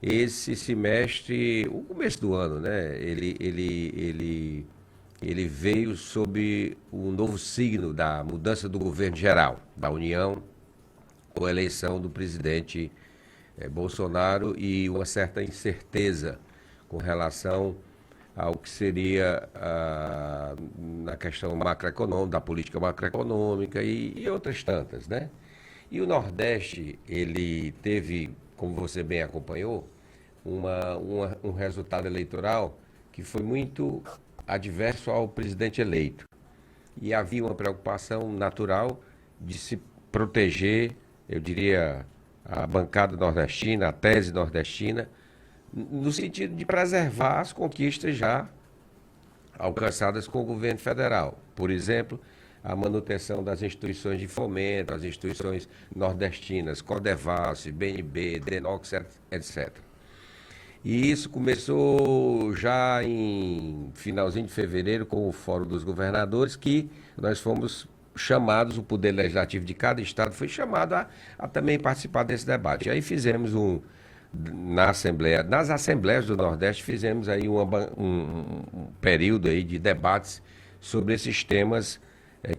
esse semestre, o começo do ano, né? Ele veio sob o novo signo da mudança do governo geral, da União, com a eleição do presidente Bolsonaro e uma certa incerteza com relação ao que seria na questão macroeconômica, da política macroeconômica e outras tantas, né? E o Nordeste, ele teve, como você bem acompanhou, um resultado eleitoral que foi muito adverso ao presidente eleito. E havia uma preocupação natural de se proteger, eu diria, a bancada nordestina, a tese nordestina, no sentido de preservar as conquistas já alcançadas com o governo federal. Por exemplo, a manutenção das instituições de fomento, as instituições nordestinas, Codevasf, BNB, Denox, etc. E isso começou já em finalzinho de fevereiro com o Fórum dos Governadores, que nós fomos chamados, o Poder Legislativo de cada estado foi chamado a também participar desse debate. E aí fizemos nas assembleias do Nordeste, fizemos aí um período aí de debates sobre esses temas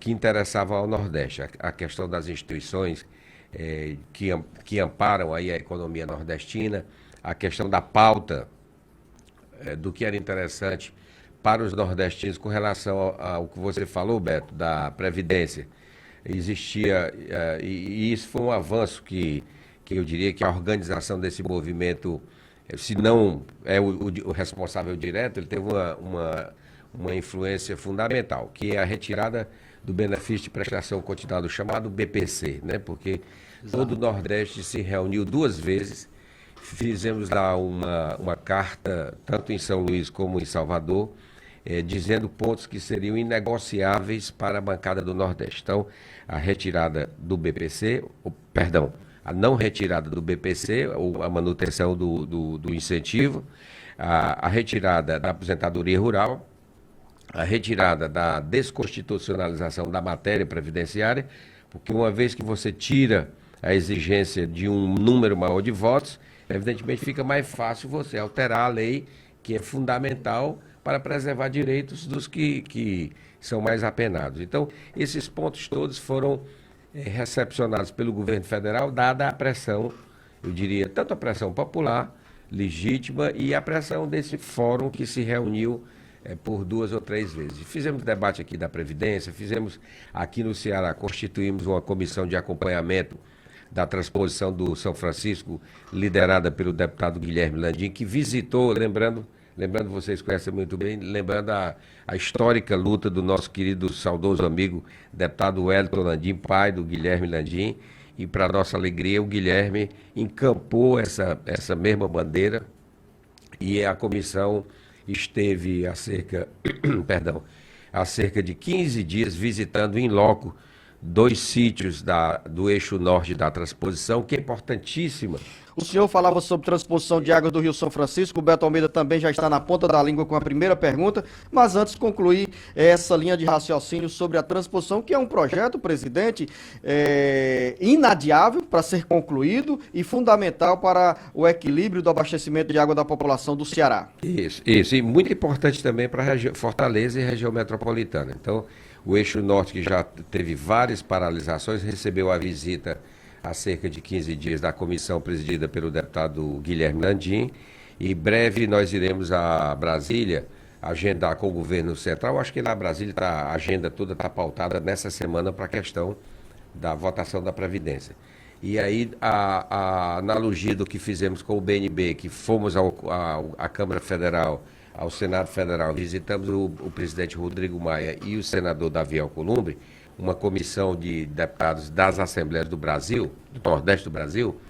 que interessavam ao Nordeste. A questão das instituições que amparam aí a economia nordestina, a questão da pauta do que era interessante para os nordestinos com relação ao que você falou, Beto, da Previdência. Existia, e isso foi um avanço que eu diria que a organização desse movimento, se não é o responsável direto, ele teve uma influência fundamental, que é a retirada do benefício de prestação continuada, chamado BPC, né? Porque todo o Nordeste se reuniu 2 vezes. Fizemos lá uma carta, tanto em São Luís como em Salvador, dizendo pontos que seriam inegociáveis para a bancada do Nordeste. Então, a retirada do BPC, a não retirada do BPC, ou a manutenção do incentivo, a retirada da aposentadoria rural, a retirada da desconstitucionalização da matéria previdenciária, porque uma vez que você tira a exigência de um número maior de votos, evidentemente fica mais fácil você alterar a lei, que é fundamental para preservar direitos dos que são mais apenados. Então, esses pontos todos foram recepcionados pelo governo federal, dada a pressão, eu diria, tanto a pressão popular, legítima, e a pressão desse fórum que se reuniu por 2 ou 3 vezes. Fizemos debate aqui da Previdência, fizemos aqui no Ceará, constituímos uma comissão de acompanhamento da transposição do São Francisco, liderada pelo deputado Guilherme Landim, que visitou, lembrando, vocês conhecem muito bem, lembrando a histórica luta do nosso querido, saudoso amigo, deputado Wellington Landim, pai do Guilherme Landim, e para nossa alegria, o Guilherme encampou essa mesma bandeira, e a comissão esteve há cerca de 15 dias visitando em loco 2 sítios do eixo norte da transposição, que é importantíssima. O senhor falava sobre transposição de águas do Rio São Francisco, o Beto Almeida também já está na ponta da língua com a primeira pergunta, mas antes de concluir essa linha de raciocínio sobre a transposição, que é um projeto, presidente, inadiável para ser concluído e fundamental para o equilíbrio do abastecimento de água da população do Ceará. Isso, e muito importante também para Fortaleza e região metropolitana. Então, o eixo norte, que já teve várias paralisações, recebeu a visita há cerca de 15 dias da comissão presidida pelo deputado Guilherme Landim. E breve nós iremos a Brasília agendar com o governo central. Acho que na Brasília a agenda toda está pautada nessa semana para a questão da votação da Previdência. E aí a analogia do que fizemos com o BNB, que fomos à Câmara Federal, ao Senado Federal, visitamos o presidente Rodrigo Maia e o senador Davi Alcolumbre, uma comissão de deputados das Assembleias do Brasil, do Nordeste do Brasil.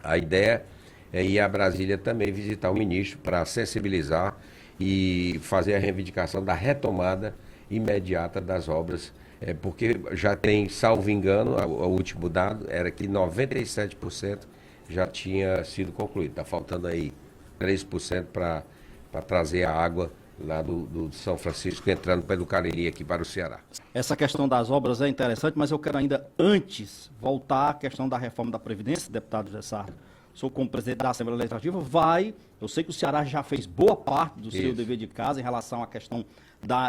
A ideia é ir a Brasília também visitar o ministro para sensibilizar e fazer a reivindicação da retomada imediata das obras, porque já tem, salvo engano, o último dado era que 97% já tinha sido concluído. Está faltando aí 3% para trazer a água lá do São Francisco, entrando pelo Cariri aqui para o Ceará. Essa questão das obras é interessante, mas eu quero ainda antes voltar à questão da reforma da Previdência, deputado José Sardo. senhor como presidente da Assembleia Legislativa, eu sei que o Ceará já fez boa parte do seu dever de casa em relação à questão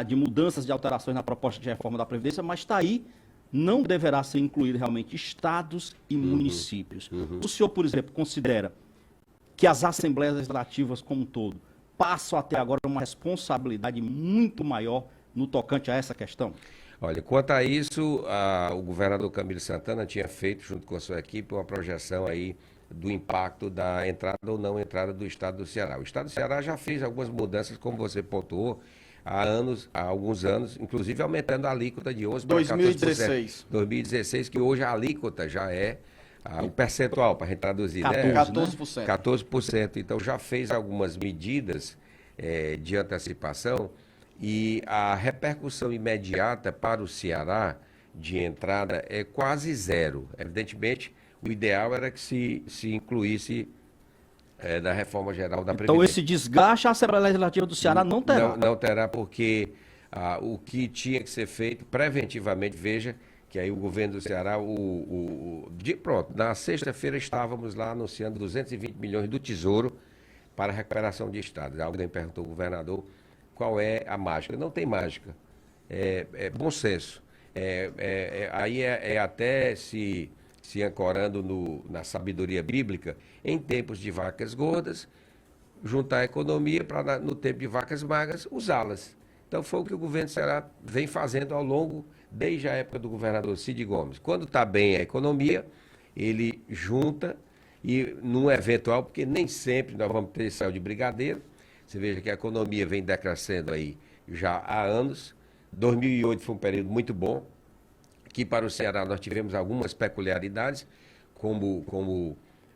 de mudanças, de alterações na proposta de reforma da Previdência, mas está aí, não deverá ser incluído realmente estados e municípios. O senhor, por exemplo, considera que as Assembleias Legislativas como um todo passam até agora uma responsabilidade muito maior no tocante a essa questão? Olha, quanto a isso, o governador Camilo Santana tinha feito, junto com a sua equipe, uma projeção aí do impacto da entrada ou não entrada do Estado do Ceará. O Estado do Ceará já fez algumas mudanças, como você pontuou, há alguns anos, inclusive aumentando a alíquota de 11% para 14%. 2016, que hoje a alíquota já é o percentual, para a gente traduzir, 14%. 14%. Então já fez algumas medidas de antecipação. E a repercussão imediata para o Ceará de entrada é quase zero. Evidentemente, o ideal era que se incluísse da reforma geral da Previdência. Então, esse desgaste a Assembleia Legislativa do Ceará não terá? Não terá, porque o que tinha que ser feito preventivamente, veja que aí o governo do Ceará, pronto, na sexta-feira estávamos lá anunciando 220 milhões do Tesouro para a recuperação de estados. Alguém perguntou ao governador qual é a mágica. Não tem mágica. É bom senso. Aí até se ancorando na sabedoria bíblica, em tempos de vacas gordas, juntar a economia para, no tempo de vacas magras, usá-las. Então foi o que o governo do Ceará vem fazendo ao longo, desde a época do governador Cid Gomes. Quando está bem a economia, ele junta, e num eventual, porque nem sempre nós vamos ter céu de brigadeiro. Você veja que a economia vem decrescendo aí já há anos. 2008 foi um período muito bom. Aqui para o Ceará nós tivemos algumas peculiaridades, como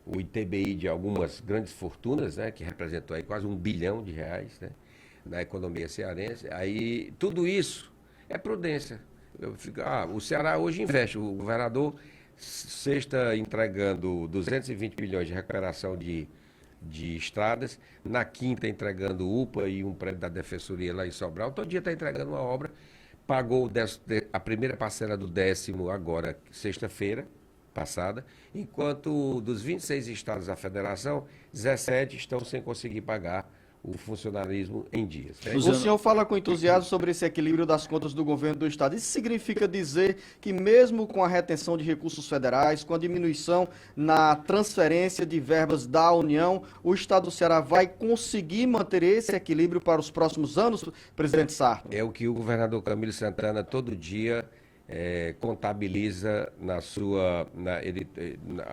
o ITBI de algumas grandes fortunas, né, que representou aí quase R$ 1 bilhão, né, na economia cearense. Aí tudo isso é prudência. O Ceará hoje investe. O governador sexta entregando 220 milhões de recuperação de estradas, na quinta entregando UPA e um prédio da Defensoria lá em Sobral. Todo dia está entregando uma obra, pagou a primeira parcela do 10º agora, sexta-feira passada, enquanto dos 26 estados da federação, 17 estão sem conseguir pagar o funcionalismo em dias. Né? O senhor fala com entusiasmo sobre esse equilíbrio das contas do governo do Estado. Isso significa dizer que mesmo com a retenção de recursos federais, com a diminuição na transferência de verbas da União, o Estado do Ceará vai conseguir manter esse equilíbrio para os próximos anos, presidente Sarto? É o que o governador Camilo Santana todo dia contabiliza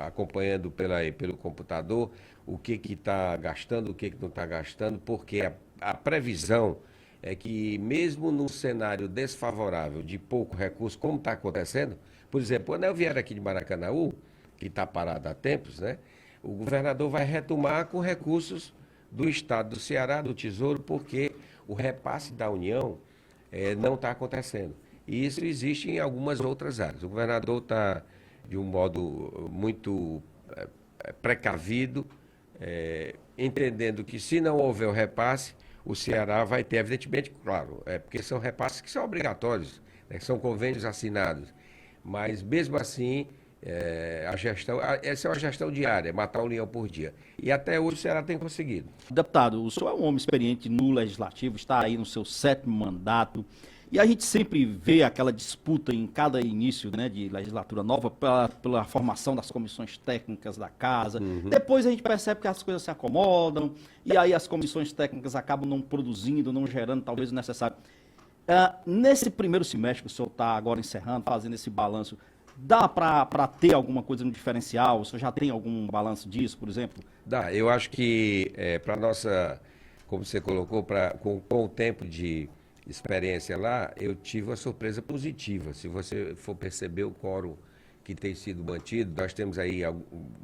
acompanhando pelo computador o que está gastando, o que não está gastando, porque a previsão é que mesmo num cenário desfavorável de pouco recurso, como está acontecendo, por exemplo, o anel viário aqui de Maracanaú, que está parado há tempos, né, o governador vai retomar com recursos do Estado do Ceará, do Tesouro, porque o repasse da União não está acontecendo. E isso existe em algumas outras áreas. O governador está, de um modo muito precavido, entendendo que se não houver o repasse, o Ceará vai ter, evidentemente, claro, porque são repasses que são obrigatórios, né, que são convênios assinados. Mas, mesmo assim, essa é uma gestão diária, matar um leão por dia. E até hoje o Ceará tem conseguido. Deputado, o senhor é um homem experiente no Legislativo, está aí no seu 7º mandato. E a gente sempre vê aquela disputa em cada início, né, de legislatura nova pela formação das comissões técnicas da casa. Depois a gente percebe que as coisas se acomodam e aí as comissões técnicas acabam não produzindo, não gerando talvez o necessário. Nesse primeiro semestre que o senhor está agora encerrando, fazendo esse balanço, dá para ter alguma coisa no diferencial? O senhor já tem algum balanço disso, por exemplo? Dá. Eu acho que para nossa, como você colocou, com o tempo de experiência lá, eu tive uma surpresa positiva. Se você for perceber o quórum que tem sido mantido, nós temos aí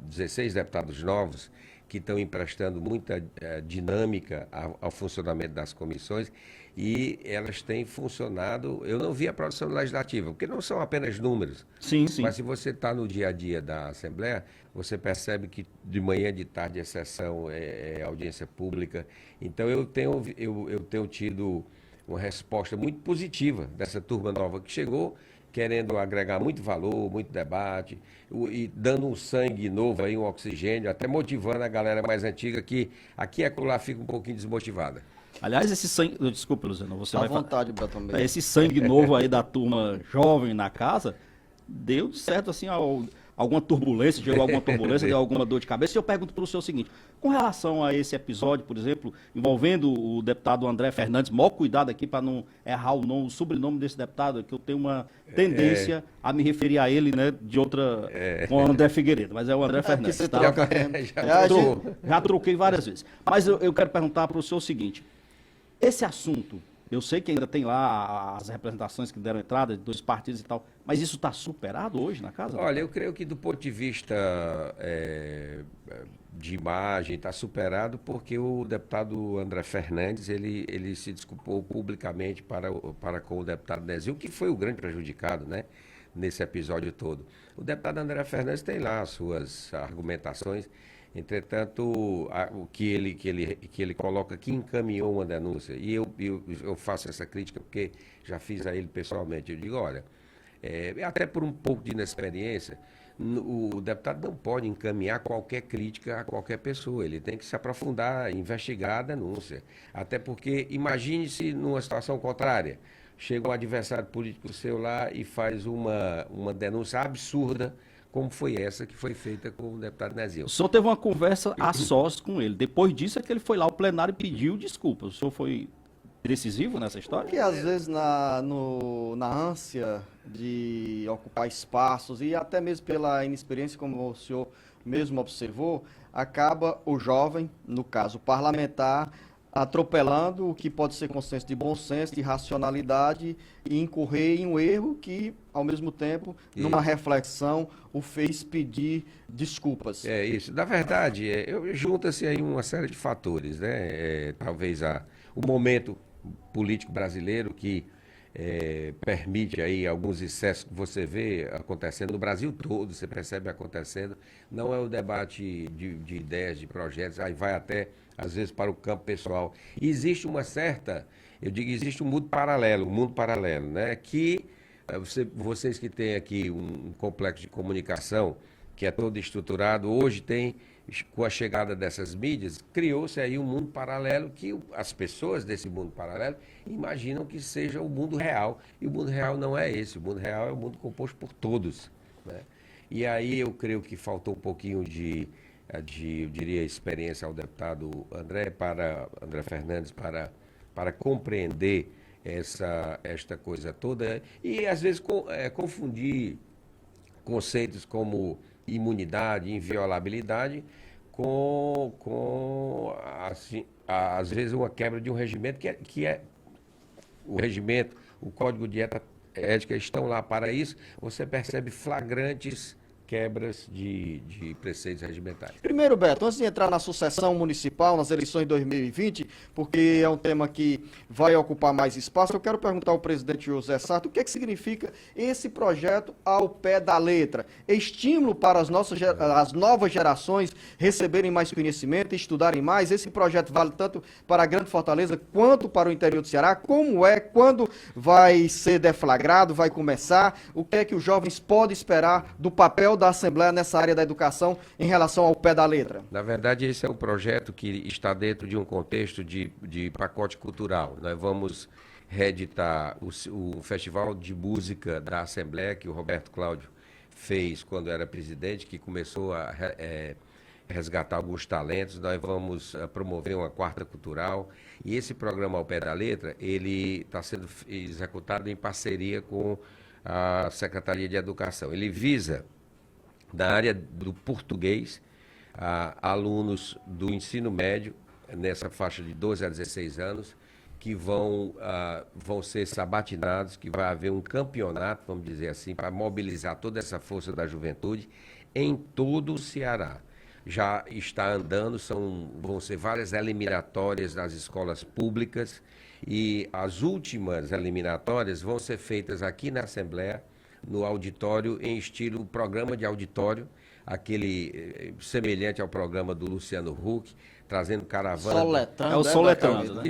16 deputados novos que estão emprestando muita dinâmica ao funcionamento das comissões e elas têm funcionado. Eu não vi a produção legislativa, porque não são apenas números. Sim, sim. Mas se você está no dia a dia da Assembleia, você percebe que de manhã, de tarde é sessão, é audiência pública. Então eu tenho tido uma resposta muito positiva dessa turma nova que chegou, querendo agregar muito valor, muito debate, e dando um sangue novo aí, um oxigênio, até motivando a galera mais antiga que aqui e acolá fica um pouquinho desmotivada. Aliás, esse sangue. Desculpa, Luciano, você À vai vontade, Beto Almeida. esse sangue novo aí da turma jovem na casa deu certo assim alguma turbulência, gerou alguma turbulência, deu alguma dor de cabeça. E eu pergunto para o senhor o seguinte: com relação a esse episódio, por exemplo, envolvendo o deputado André Fernandes, maior cuidado aqui para não errar o sobrenome desse deputado, que eu tenho uma tendência a me referir a ele, né, de outra, com o André Figueiredo, mas é o André Fernandes. você Tá? troca. Já troquei várias vezes. Mas eu quero perguntar para o senhor o seguinte: esse assunto, eu sei que ainda tem lá as representações que deram entrada, de 2 partidos e tal, mas isso está superado hoje na casa? Olha, eu creio que do ponto de vista de imagem está superado porque o deputado André Fernandes, ele se desculpou publicamente para com o deputado Nezinho, que foi o grande prejudicado, né, nesse episódio todo. O deputado André Fernandes tem lá as suas argumentações. Entretanto, o que ele coloca que encaminhou uma denúncia, e eu faço essa crítica porque já fiz a ele pessoalmente. Eu digo, olha, até por um pouco de inexperiência, o deputado não pode encaminhar qualquer crítica a qualquer pessoa, ele tem que se aprofundar, investigar a denúncia. Até porque, imagine-se numa situação contrária, chega um adversário político seu lá e faz uma denúncia absurda, como foi essa que foi feita com o deputado Nezinho. O senhor teve uma conversa a sós com ele. Depois disso é que ele foi lá ao plenário e pediu desculpas. O senhor foi decisivo nessa história? Porque às vezes na ânsia de ocupar espaços e até mesmo pela inexperiência, como o senhor mesmo observou, acaba o jovem, no caso parlamentar, atropelando o que pode ser consenso de bom senso, de racionalidade e incorrer em um erro que, ao mesmo tempo, numa reflexão, o fez pedir desculpas. É isso. Na verdade, junta-se aí uma série de fatores, né? Talvez o momento político brasileiro que permite aí alguns excessos que você vê acontecendo no Brasil todo, você percebe acontecendo. Não é o debate de ideias, de projetos, aí vai até, às vezes, para o campo pessoal. E existe uma certa, eu digo, existe um mundo paralelo, né? Que vocês que têm aqui um complexo de comunicação que é todo estruturado, hoje tem, com a chegada dessas mídias, criou-se aí um mundo paralelo que as pessoas desse mundo paralelo imaginam que seja o mundo real. E o mundo real não é esse, o mundo real é o mundo composto por todos, né? E aí eu creio que faltou um pouquinho eu diria, experiência ao deputado André Fernandes para compreender esta coisa toda e às vezes confundir conceitos como imunidade, inviolabilidade com assim, às vezes uma quebra de um regimento que é o regimento, o código de ética estão lá para isso. Você percebe flagrantes quebras de preceitos regimentais. Primeiro, Beto, antes de entrar na sucessão municipal, nas eleições de 2020, porque é um tema que vai ocupar mais espaço, eu quero perguntar ao presidente José Sarto o que significa esse projeto ao pé da letra. Estímulo para as novas gerações receberem mais conhecimento, estudarem mais. Esse projeto vale tanto para a Grande Fortaleza quanto para o interior do Ceará. Como quando vai ser deflagrado, vai começar? O que é que os jovens podem esperar do papel da Assembleia nessa área da educação em relação ao pé da letra? Na verdade, esse é um projeto que está dentro de um contexto de pacote cultural. Nós vamos reeditar o Festival de Música da Assembleia, que o Roberto Cláudio fez quando era presidente, que começou a resgatar alguns talentos. Nós vamos promover uma quarta cultural. E esse programa ao pé da letra, ele está sendo executado em parceria com a Secretaria de Educação. Ele visa, da área do português, alunos do ensino médio, nessa faixa de 12 a 16 anos, que vão ser sabatinados, que vai haver um campeonato, vamos dizer assim, para mobilizar toda essa força da juventude em todo o Ceará. Já está andando, vão ser várias eliminatórias nas escolas públicas e as últimas eliminatórias vão ser feitas aqui na Assembleia, no auditório, em estilo programa de auditório, aquele semelhante ao programa do Luciano Huck, trazendo caravana. Soletrando. É o soletrando, né?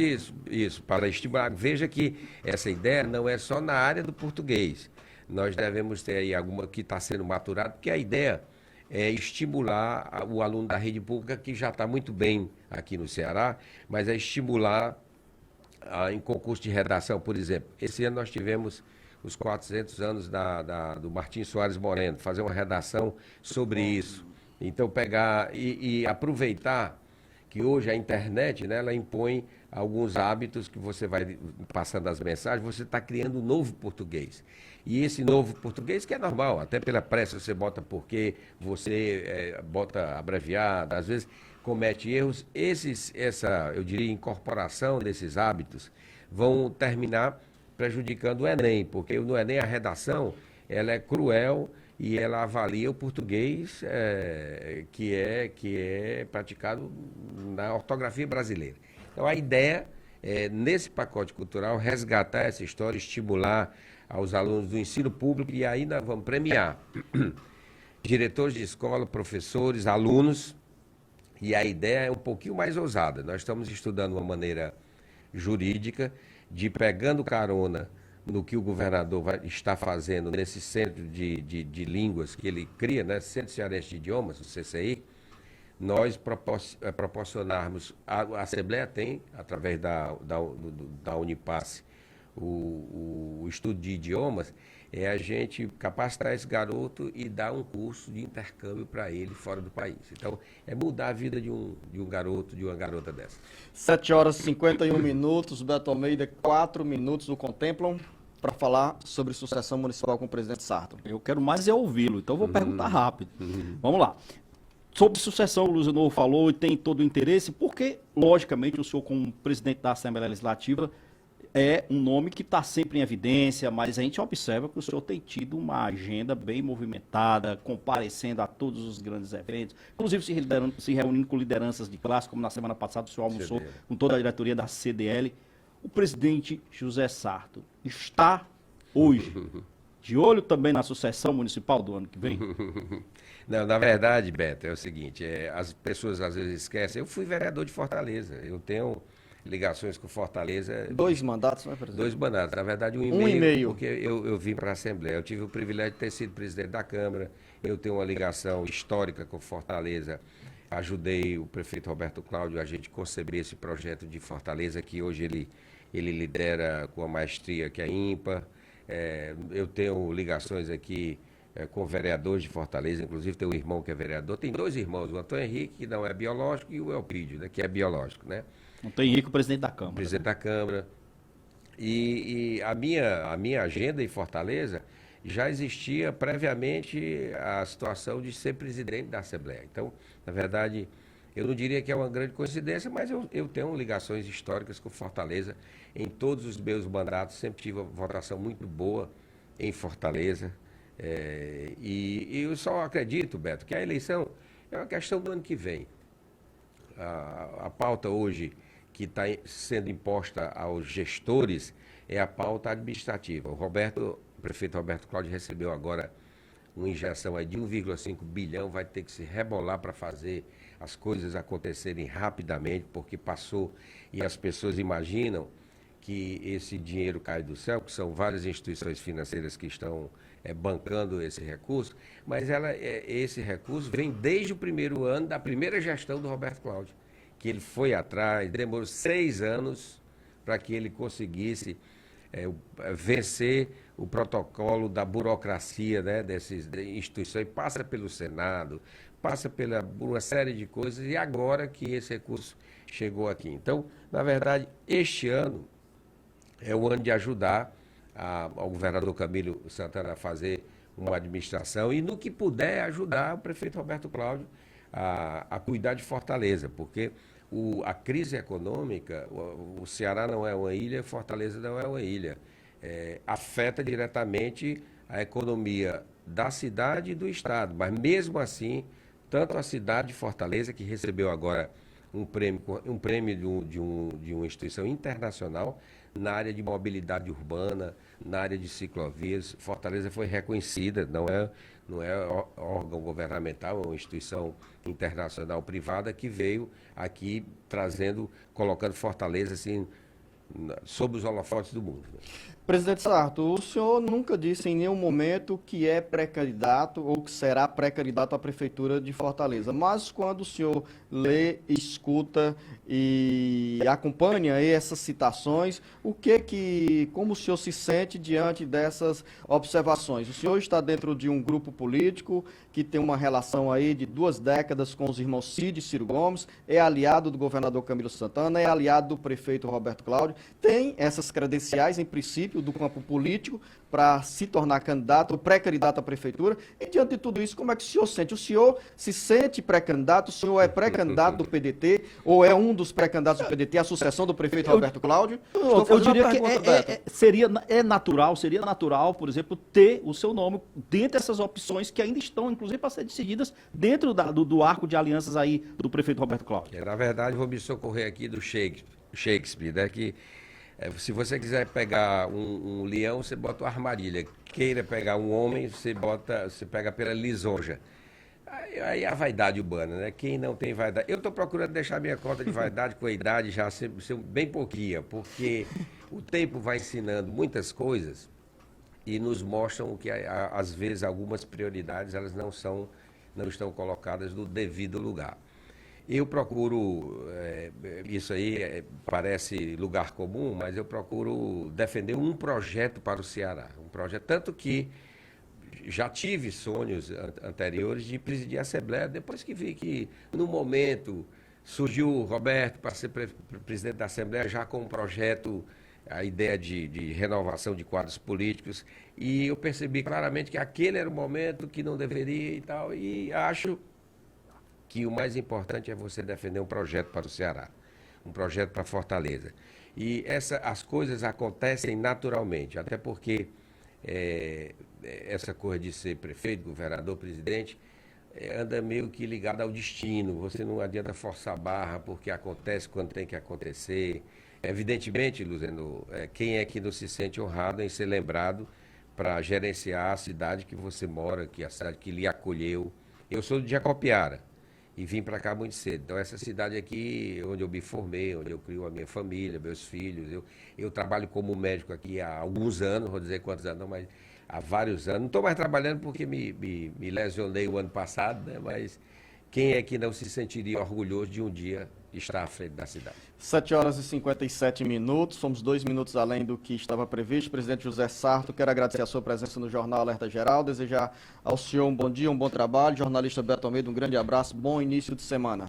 Isso, para estimular. Veja que essa ideia não é só na área do português. nós devemos ter aí alguma que está sendo maturado, porque a ideia é estimular o aluno da rede pública, que já está muito bem aqui no Ceará, mas é estimular em concurso de redação, por exemplo. Esse ano nós tivemos os 400 anos do Martim Soares Moreno, fazer uma redação sobre isso. Então, pegar e aproveitar que hoje a internet, né, ela impõe alguns hábitos que você vai passando as mensagens, você está criando um novo português. E esse novo português, que é normal, até pela pressa você bota porque, você bota abreviado, às vezes comete erros. Eu diria, incorporação desses hábitos vão terminar prejudicando o Enem, porque no Enem a redação ela é cruel e ela avalia o português que é praticado na ortografia brasileira. Então, a ideia é, nesse pacote cultural, resgatar essa história, estimular aos alunos do ensino público, e aí nós vamos premiar diretores de escola, professores, alunos, e a ideia é um pouquinho mais ousada. Nós estamos estudando uma maneira jurídica de, pegando carona no que o governador está fazendo nesse centro de línguas que ele cria, né, Centro Cearense de Idiomas, o CCI, nós proporcionarmos, a Assembleia tem, através da Unipasse, o estudo de idiomas, é a gente capacitar esse garoto e dar um curso de intercâmbio para ele fora do país. Então, é mudar a vida de um garoto, de uma garota dessa. 7h51, Beto Almeida, 4 minutos o contemplam para falar sobre sucessão municipal com o presidente Sarto. Eu quero mais é ouvi-lo, então vou perguntar rápido. Vamos lá. Sobre sucessão, o Luziano falou e tem todo o interesse, porque, logicamente, o senhor, como presidente da Assembleia Legislativa, é um nome que está sempre em evidência, mas a gente observa que o senhor tem tido uma agenda bem movimentada, comparecendo a todos os grandes eventos, inclusive se reunindo com lideranças de classe, como na semana passada o senhor almoçou com toda a diretoria da CDL. O presidente José Sarto está hoje de olho também na sucessão municipal do ano que vem? Não, na verdade, Beto, é o seguinte, as pessoas às vezes esquecem, eu fui vereador de Fortaleza, eu tenho ligações com Fortaleza. 2 mandatos, não é, presidente? 2 mandatos, na verdade 1,5, porque eu vim para a Assembleia, eu tive o privilégio de ter sido presidente da Câmara, eu tenho uma ligação histórica com Fortaleza, ajudei o prefeito Roberto Cláudio a gente conceber esse projeto de Fortaleza, que hoje ele lidera com a maestria que é ímpar. Eu tenho ligações aqui com vereadores de Fortaleza, inclusive tem um irmão que é vereador, tem 2 irmãos, o Antônio Henrique, que não é biológico, e o Elpidio, né, que é biológico, né? Antônio Henrique, o presidente da Câmara. Presidente da Câmara. E a minha agenda em Fortaleza já existia previamente a situação de ser presidente da Assembleia. Então, na verdade, eu não diria que é uma grande coincidência, mas eu tenho ligações históricas com Fortaleza. Em todos os meus mandatos, sempre tive uma votação muito boa em Fortaleza. E eu só acredito, Beto, que a eleição é uma questão do ano que vem. A pauta hoje que está sendo imposta aos gestores é a pauta administrativa. O prefeito Roberto Cláudio recebeu agora uma injeção aí de 1,5 bilhão, vai ter que se rebolar para fazer as coisas acontecerem rapidamente, porque passou e as pessoas imaginam que esse dinheiro cai do céu, que são várias instituições financeiras que estão bancando esse recurso, mas esse recurso vem desde o primeiro ano da primeira gestão do Roberto Cláudio, que ele foi atrás, demorou 6 anos para que ele conseguisse vencer o protocolo da burocracia, né, dessas instituições, passa pelo Senado, passa por uma série de coisas, e agora que esse recurso chegou aqui. Então, na verdade, este ano é o ano de ajudar ao governador Camilo Santana a fazer uma administração e, no que puder, ajudar o prefeito Roberto Cláudio a cuidar de Fortaleza, porque a crise econômica, o Ceará não é uma ilha, Fortaleza não é uma ilha, afeta diretamente a economia da cidade e do estado, mas mesmo assim, tanto a cidade de Fortaleza, que recebeu agora um prêmio de uma instituição internacional na área de mobilidade urbana, na área de ciclovias. Fortaleza foi reconhecida, não é órgão governamental, é uma instituição internacional privada que veio aqui colocando Fortaleza assim, sob os holofotes do mundo. Presidente Sarto, o senhor nunca disse em nenhum momento que é pré-candidato ou que será pré-candidato à Prefeitura de Fortaleza, mas quando o senhor lê, escuta e acompanha aí essas citações, como o senhor se sente diante dessas observações? O senhor está dentro de um grupo político que tem uma relação aí de 2 décadas com os irmãos Cid e Ciro Gomes, é aliado do governador Camilo Santana, é aliado do prefeito Roberto Cláudio, tem essas credenciais, em princípio, do campo político para se tornar candidato ou pré-candidato à prefeitura. E diante de tudo isso, como é que o senhor sente? O senhor se sente pré-candidato? O senhor é pré-candidato do PDT ou é um dos pré-candidatos do PDT, a sucessão do prefeito Roberto Cláudio? Eu diria que seria natural, por exemplo, ter o seu nome dentre essas opções que ainda estão, inclusive, para ser decididas dentro do arco de alianças aí do prefeito Roberto Cláudio. Na verdade, vou me socorrer aqui do Shakespeare, né, que se você quiser pegar um leão, você bota uma armadilha. Queira pegar um homem, você pega pela lisonja. Aí a vaidade urbana, né? Quem não tem vaidade... Eu estou procurando deixar minha conta de vaidade com a idade já ser bem pouquinha, porque o tempo vai ensinando muitas coisas e nos mostram que, às vezes, algumas prioridades elas não estão colocadas no devido lugar. Eu procuro, isso aí parece lugar comum, mas eu procuro defender um projeto para o Ceará. Um projeto, tanto que já tive sonhos anteriores de presidir a Assembleia, depois que vi que, no momento, surgiu o Roberto para ser presidente da Assembleia, já com um projeto, a ideia de renovação de quadros políticos, e eu percebi claramente que aquele era o momento que não deveria e tal, e acho que o mais importante é você defender um projeto para o Ceará, um projeto para Fortaleza. E as coisas acontecem naturalmente, até porque essa coisa de ser prefeito, governador, presidente, anda meio que ligada ao destino. Você não adianta forçar a barra porque acontece quando tem que acontecer. Evidentemente, Luzeno, quem é que não se sente honrado em ser lembrado para gerenciar a cidade que você mora, que a cidade que lhe acolheu. Eu sou de Jacopiara e vim para cá muito cedo. Então, essa cidade aqui, onde eu me formei, onde eu crio a minha família, meus filhos, eu trabalho como médico aqui há alguns anos, vou dizer quantos anos, não, mas há vários anos. Não estou mais trabalhando porque me lesionei o ano passado, né? Mas quem é que não se sentiria orgulhoso de um dia estar à frente da cidade? 7h57, somos 2 minutos além do que estava previsto. Presidente José Sarto, quero agradecer a sua presença no Jornal Alerta Geral, desejar ao senhor um bom dia, um bom trabalho. Jornalista Beto Almeida, um grande abraço, bom início de semana.